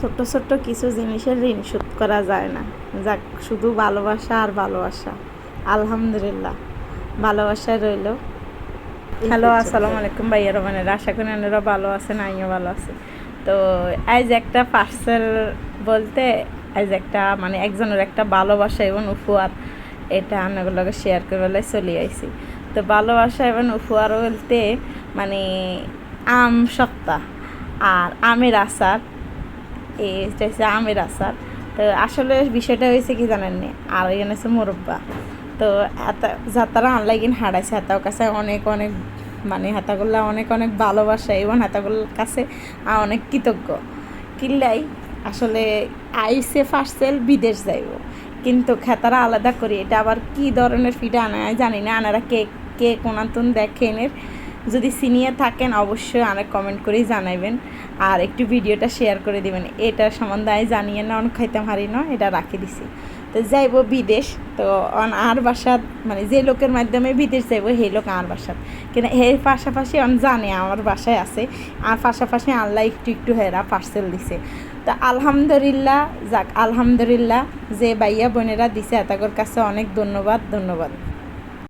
ছোট্ট ছোট্ট কিছু জিনিসের ঋণ শোধ করা যায় না। যাক, শুধু ভালোবাসা আর ভালোবাসা। আলহামদুলিল্লাহ, ভালোবাসায় রইল। হ্যালো, আসসালামু আলাইকুম ভাইয়ারা, বোনেরা, আশা করি আপনারা ভালো আছেন, আমিও ভালো আছি। তো আজ একটা পার্সেল বলতে আজ একটা মানে একজনের একটা ভালোবাসা এবং উপহার, এটা আপনাগুলোকে শেয়ার করে চলে আইছি। তো ভালোবাসা এবং উপহার বলতে মানে আম সপ্তাহ আর আমের আচার, এটা হচ্ছে আমের আচার। তো আসলে বিষয়টা হয়েছে কি জানেন নি, আর এখানে হচ্ছে মোরব্বা। তো যাতারা অনলাইন হারাইছে, হাতার কাছে অনেক অনেক মানে হাতাগুলো অনেক অনেক ভালোবাসা এবং হাতাগুলোর কাছে অনেক কৃতজ্ঞ। কিল্লাই আসলে আইসে পার্সেল বিদেশ যাইব, কিন্তু খেতারা আলাদা করি এটা আবার কি ধরনের ফিটা আনা জানি না। আনারা কে কে কোনাতুন দেখেন, যদি সিনিয়র থাকেন অবশ্যই অনেক কমেন্ট করেই জানাইবেন আর একটু ভিডিওটা শেয়ার করে দিবেন। এটার সম্বন্ধে আমি জানিয়ে না, অনেক খাইতাম হারি না, এটা রাখি দিছি। তো যাইব বিদেশ, তো আর বাসাত মানে যে লোকের মাধ্যমে বিদেশ যাইব সেই লোক আর বাসাত, কিন্তু এর পাশাপাশি অন জানে আমার বাসায় আছে, আর পাশাপাশি আল্লাহ একটু একটু হেরা পার্সেল দিছে। তো আলহামদুলিল্লাহ, যাক আলহামদুলিল্লাহ, যে ভাইয়া বোনেরা দিছে তাদের কাছে অনেক ধন্যবাদ।